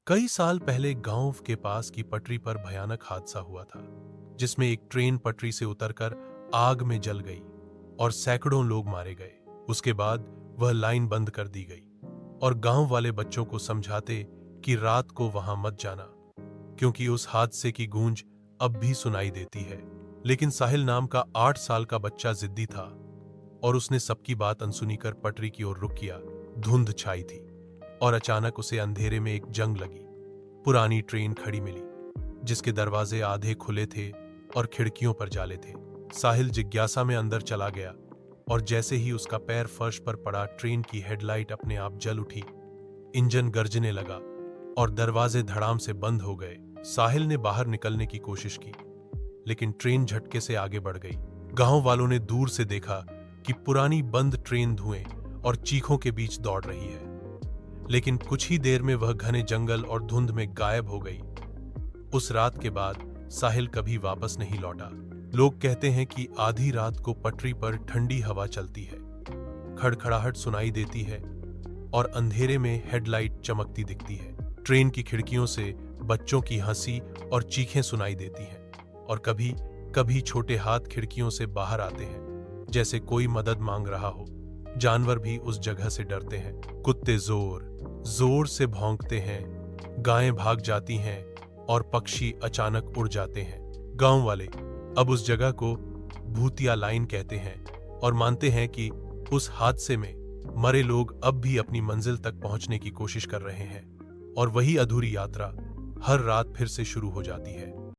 कई साल पहले गांव के पास की पटरी पर भयानक हादसा हुआ था, जिसमें एक ट्रेन पटरी से उतरकर आग में जल गई और सैकड़ों लोग मारे गए। उसके बाद वह लाइन बंद कर दी गई और गांव वाले बच्चों को समझाते कि रात को वहां मत जाना, क्योंकि उस हादसे की गूंज अब भी सुनाई देती है। लेकिन साहिल नाम का 8 साल का बच्चा जिद्दी था और उसने सबकी बात अनसुनी कर पटरी की ओर रुख किया। धुंध छाई थी और अचानक उसे अंधेरे में एक जंग लगी। पुरानी ट्रेन खड़ी मिली, जिसके दरवाजे आधे खुले थे और खिड़कियों पर जाले थे। साहिल जिज्ञासा में अंदर चला गया और जैसे ही उसका पैर फर्श पर पड़ा, ट्रेन की हेडलाइट अपने आप जल उठी, इंजन गरजने लगा और दरवाजे धड़ाम से बंद हो गए। साहिल ने बाहर निकलने की कोशिश की, लेकिन ट्रेन झटके से आगे बढ़ गई। गांव वालों ने दूर से देखा कि पुरानी बंद ट्रेन धुएं और चीखों के बीच दौड़ रही है, लेकिन कुछ ही देर में वह घने जंगल और धुंध में गायब हो गई। उस रात के बाद साहिल कभी वापस नहीं लौटा। लोग कहते हैं कि आधी रात को पटरी पर ठंडी हवा चलती है, खड़खड़ाहट सुनाई देती है और अंधेरे में हेडलाइट चमकती दिखती है। ट्रेन की खिड़कियों से बच्चों की हंसी और चीखें सुनाई देती हैं और कभी कभी छोटे हाथ खिड़कियों से बाहर आते हैं, जैसे कोई मदद मांग रहा हो। जानवर भी उस जगह से डरते हैं। कुत्ते जोर जोर से भौंकते हैं, गायें भाग जाती हैं और पक्षी अचानक उड़ जाते हैं। गांव वाले अब उस जगह को भूतिया लाइन कहते हैं और मानते हैं कि उस हादसे में मरे लोग अब भी अपनी मंजिल तक पहुंचने की कोशिश कर रहे हैं और वही अधूरी यात्रा हर रात फिर से शुरू हो जाती है।